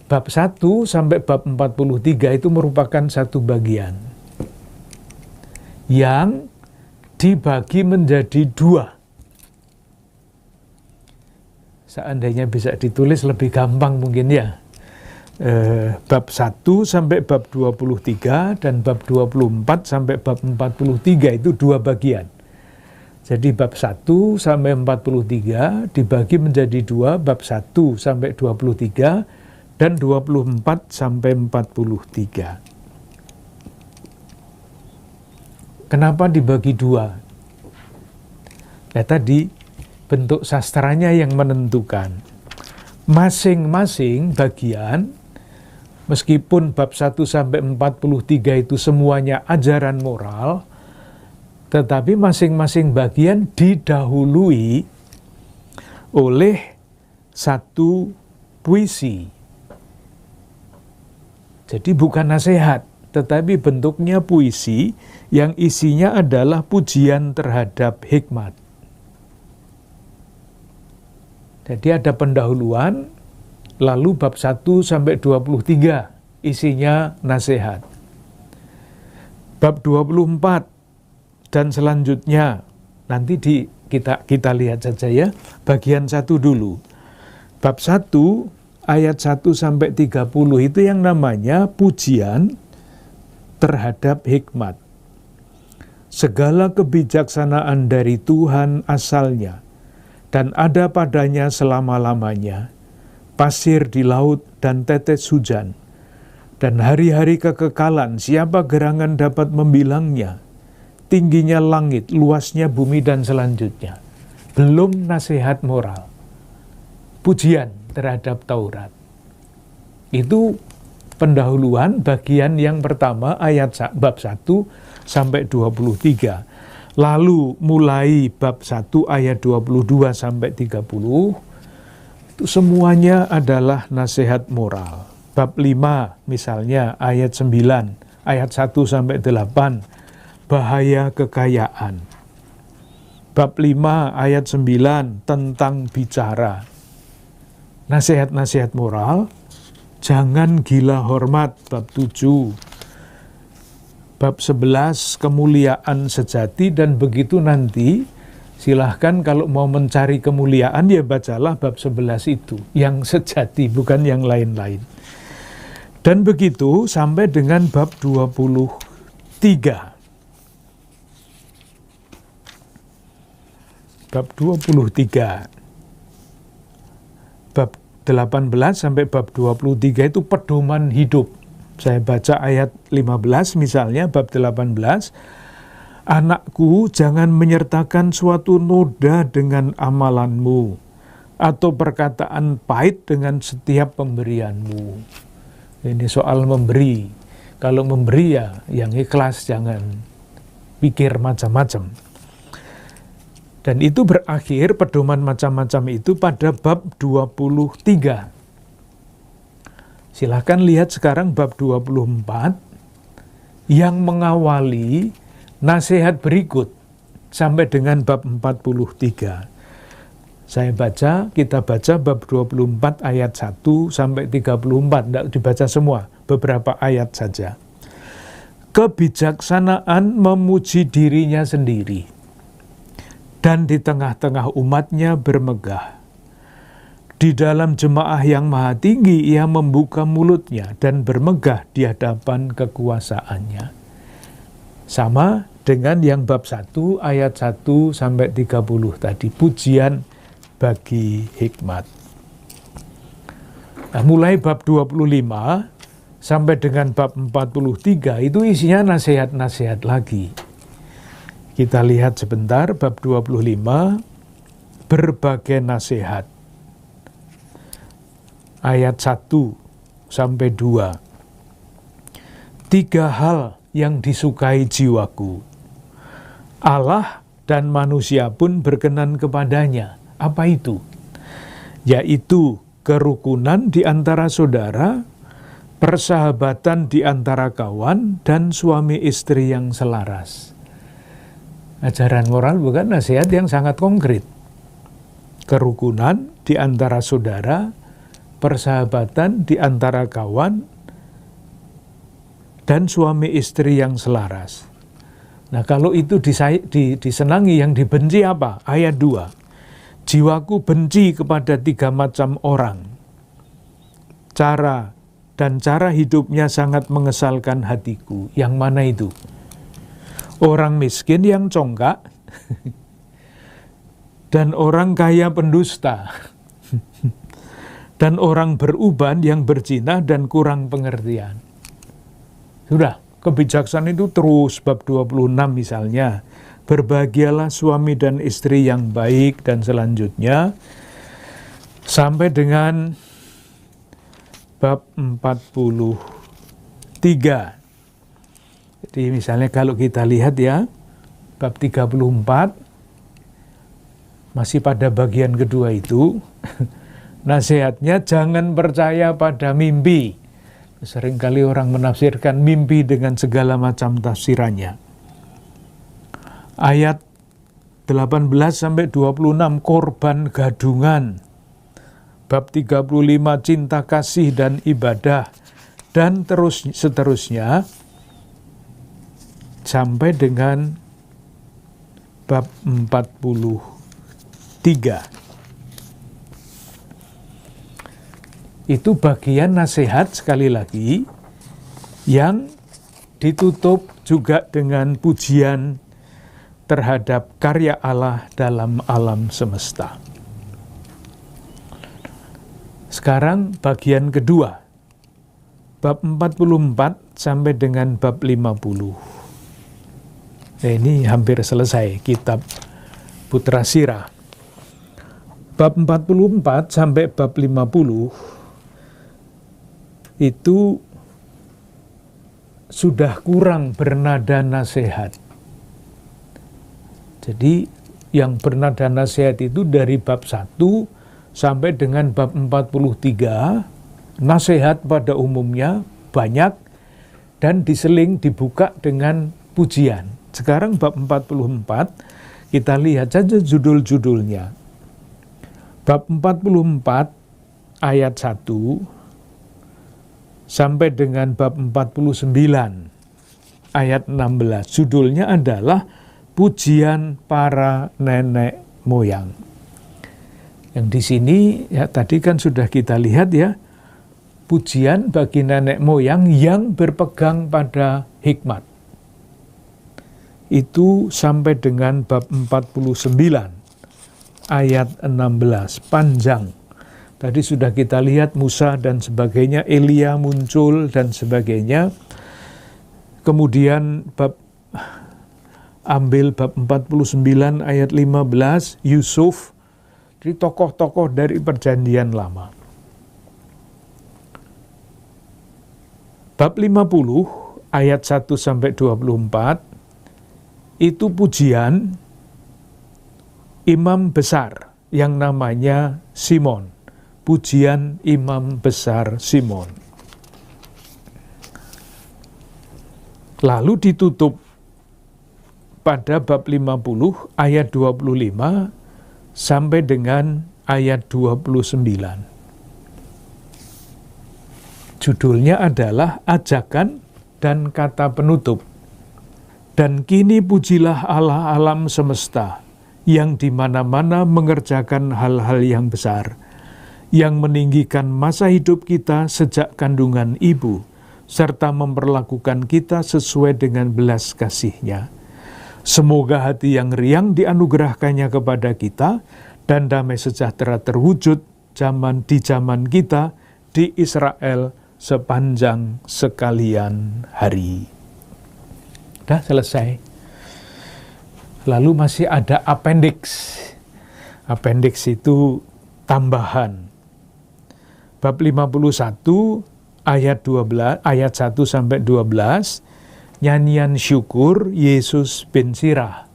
bab 1 sampai bab 43 itu merupakan satu bagian yang dibagi menjadi 2. Seandainya bisa ditulis lebih gampang mungkin ya. Bab 1 sampai bab 23 dan bab 24 sampai bab 43 itu 2 bagian. Jadi bab 1 sampai 43 dibagi menjadi 2, bab 1 sampai 23 dan 24 sampai 43. Kenapa dibagi 2? Ya tadi bentuk sastranya yang menentukan. Masing-masing bagian, meskipun bab 1 sampai 43 itu semuanya ajaran moral, tetapi masing-masing bagian didahului oleh satu puisi. Jadi bukan nasihat, tetapi bentuknya puisi yang isinya adalah pujian terhadap hikmat. Jadi ada pendahuluan, lalu bab 1 sampai 23 isinya nasihat. Bab 24 dan selanjutnya, nanti kita lihat saja ya, bagian 1 dulu. Bab 1 ayat 1 sampai 30 itu yang namanya pujian terhadap hikmat. Segala kebijaksanaan dari Tuhan asalnya, dan ada padanya selama-lamanya, pasir di laut dan tetes hujan, dan hari-hari kekekalan, siapa gerangan dapat membilangnya, tingginya langit, luasnya bumi, dan selanjutnya. Belum nasihat moral, pujian terhadap Taurat. Itu pendahuluan bagian yang pertama ayat bab 1 sampai 23. Lalu mulai bab 1 ayat 22 sampai 30 itu semuanya adalah nasihat moral. Bab 5 misalnya ayat 9, ayat 1 sampai 8 bahaya kekayaan. Bab 5 ayat 9 tentang bicara. Nasihat-nasihat moral jangan gila hormat, bab 7. Bab 11, kemuliaan sejati, dan begitu nanti silahkan kalau mau mencari kemuliaan ya bacalah bab 11 itu, yang sejati, bukan yang lain-lain. Dan begitu sampai dengan bab 23. Bab 23. Bab 18 sampai bab 23 itu pedoman hidup. Saya baca ayat 15 misalnya, bab 18. Anakku, jangan menyertakan suatu noda dengan amalanmu, atau perkataan pahit dengan setiap pemberianmu. Ini soal memberi. Kalau memberi ya yang ikhlas, jangan pikir macam-macam. Dan itu berakhir, pedoman macam-macam itu pada bab 23. Silahkan lihat sekarang bab 24 yang mengawali nasihat berikut sampai dengan bab 43. Saya baca, kita baca bab 24 ayat 1 sampai 34, tidak dibaca semua, beberapa ayat saja. Kebijaksanaan memuji dirinya sendiri, dan di tengah-tengah umatnya bermegah. Di dalam jemaah yang maha tinggi ia membuka mulutnya dan bermegah di hadapan kekuasaannya. Sama dengan yang bab 1 ayat 1 sampai 30 tadi, pujian bagi hikmat. Nah, mulai bab 25 sampai dengan bab 43 itu isinya nasihat-nasihat lagi. Kita lihat sebentar bab 25, berbagai nasihat. Ayat 1 sampai 2. 3 hal yang disukai jiwaku. Allah dan manusia pun berkenan kepadanya. Apa itu? Yaitu kerukunan di antara saudara, persahabatan di antara kawan, dan suami istri yang selaras. Ajaran moral bukan nasihat yang sangat konkret. Kerukunan di antara saudara, persahabatan di antara kawan, dan suami istri yang selaras. Nah, kalau itu disenangi, yang dibenci apa? Ayat 2. Jiwaku benci kepada 3 macam orang. Cara hidupnya sangat mengesalkan hatiku. Yang mana itu? Orang miskin yang congkak, dan orang kaya pendusta, dan orang beruban yang berzina dan kurang pengertian. Sudah, kebijaksanaan itu terus, bab 26 misalnya. Berbahagialah suami dan istri yang baik, dan selanjutnya sampai dengan bab 43. Jadi misalnya kalau kita lihat ya, bab 34, masih pada bagian kedua itu, nasihatnya jangan percaya pada mimpi. Seringkali orang menafsirkan mimpi dengan segala macam tafsirannya. Ayat 18 sampai 26, korban gadungan. Bab 35, cinta kasih dan ibadah. Dan terus seterusnya, sampai dengan bab 43. Itu bagian nasihat, sekali lagi, yang ditutup juga dengan pujian terhadap karya Allah dalam alam semesta. Sekarang bagian kedua, bab 44 sampai dengan bab 50. Nah, ini hampir selesai kitab Putra Sirah. Bab 44 sampai bab 50 itu sudah kurang bernada nasihat. Jadi yang bernada nasihat itu dari bab 1 sampai dengan bab 43, nasihat pada umumnya banyak dan diseling dibuka dengan pujian. Sekarang bab 44, kita lihat saja judul-judulnya. Bab 44 ayat 1, sampai dengan bab 49 ayat 16. Judulnya adalah Pujian Para Nenek Moyang. Yang di sini ya tadi kan sudah kita lihat ya, pujian bagi nenek moyang yang berpegang pada hikmat. Itu sampai dengan bab 49 ayat 16, panjang. Tadi sudah kita lihat Musa dan sebagainya, Elia muncul dan sebagainya. Kemudian ambil bab 49 ayat 15, Yusuf, jadi tokoh-tokoh dari perjanjian lama. Bab 50 ayat 1 sampai 24 itu pujian imam besar yang namanya Simon. Pujian imam besar Simon. Lalu ditutup pada bab 50 ayat 25 sampai dengan ayat 29. Judulnya adalah Ajakan dan Kata Penutup. Dan kini pujilah Allah alam semesta, yang di mana-mana mengerjakan hal-hal yang besar, yang meninggikan masa hidup kita sejak kandungan ibu, serta memperlakukan kita sesuai dengan belas kasih-Nya. Semoga hati yang riang dianugerahkannya kepada kita, dan damai sejahtera terwujud di zaman kita di Israel sepanjang sekalian hari. Sudah selesai. Lalu masih ada appendix. Appendix itu tambahan. Bab 51 ayat 1 sampai 12, nyanyian syukur Yesus bin Sirah.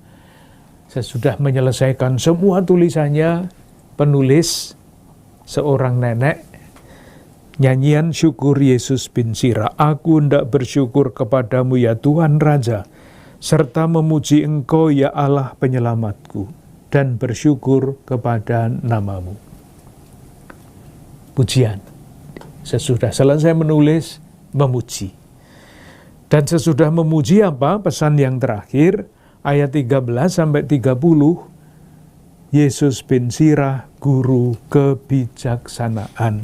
Saya sudah menyelesaikan semua tulisannya, penulis seorang nenek. Nyanyian syukur Yesus bin Sirah. Aku hendak bersyukur kepadamu ya Tuhan Raja, serta memuji Engkau ya Allah penyelamatku, dan bersyukur kepada namamu. Pujian. Sesudah selesai menulis, memuji. Dan sesudah memuji apa? Pesan yang terakhir, ayat 13 sampai 30, Yesus bin Sirah, guru kebijaksanaan.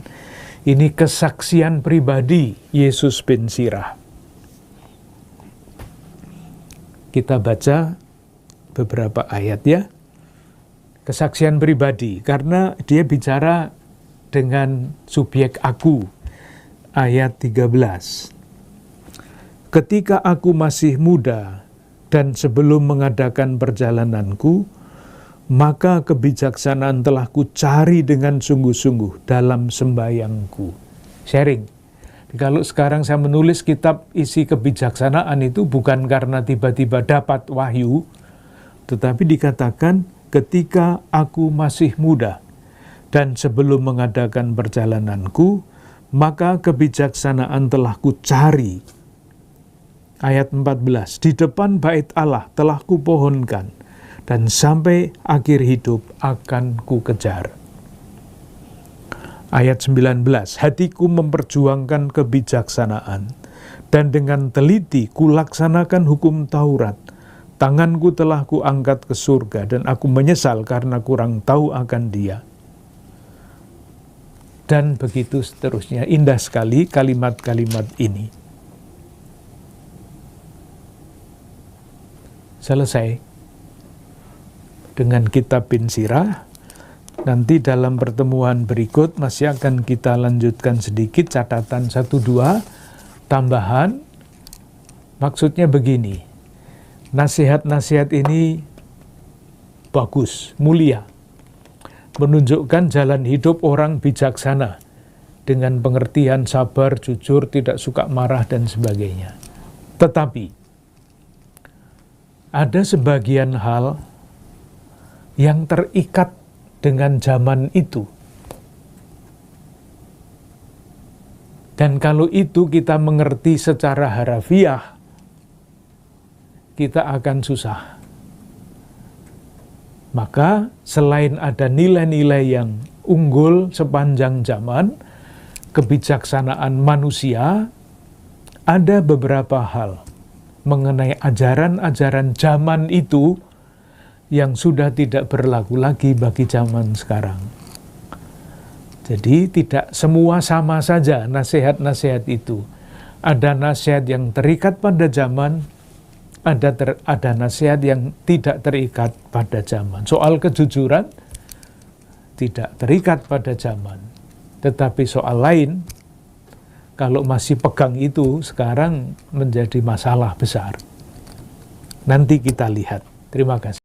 Ini kesaksian pribadi Yesus bin Sirah. Kita baca beberapa ayat ya. Kesaksian pribadi, karena dia bicara dengan subjek aku. Ayat 13. Ketika aku masih muda dan sebelum mengadakan perjalananku, maka kebijaksanaan telah kucari dengan sungguh-sungguh dalam sembayangku. Sharing. Kalau sekarang saya menulis kitab isi kebijaksanaan itu bukan karena tiba-tiba dapat wahyu, tetapi dikatakan ketika aku masih muda dan sebelum mengadakan perjalananku, maka kebijaksanaan telah kucari. Ayat 14, di depan bait Allah telah kupohonkan, dan sampai akhir hidup akan kukejar. Ayat 19, hatiku memperjuangkan kebijaksanaan, dan dengan teliti kulaksanakan hukum Taurat. Tanganku telah kuangkat ke surga, dan aku menyesal karena kurang tahu akan Dia. Dan begitu seterusnya. Indah sekali kalimat-kalimat ini. Selesai dengan kitab bin Sirah. Nanti dalam pertemuan berikut masih akan kita lanjutkan sedikit catatan 1-2 tambahan. Maksudnya begini, nasihat-nasihat ini bagus, mulia, menunjukkan jalan hidup orang bijaksana dengan pengertian sabar, jujur, tidak suka marah dan sebagainya. Tetapi ada sebagian hal yang terikat dengan zaman itu. Dan kalau itu kita mengerti secara harafiah, kita akan susah. Maka selain ada nilai-nilai yang unggul sepanjang zaman, kebijaksanaan manusia, ada beberapa hal mengenai ajaran-ajaran zaman itu yang sudah tidak berlaku lagi bagi zaman sekarang. Jadi tidak semua sama saja nasihat-nasihat itu. Ada nasihat yang terikat pada zaman, ada nasihat yang tidak terikat pada zaman. Soal kejujuran tidak terikat pada zaman. Tetapi soal lain, kalau masih pegang itu, sekarang menjadi masalah besar. Nanti kita lihat. Terima kasih.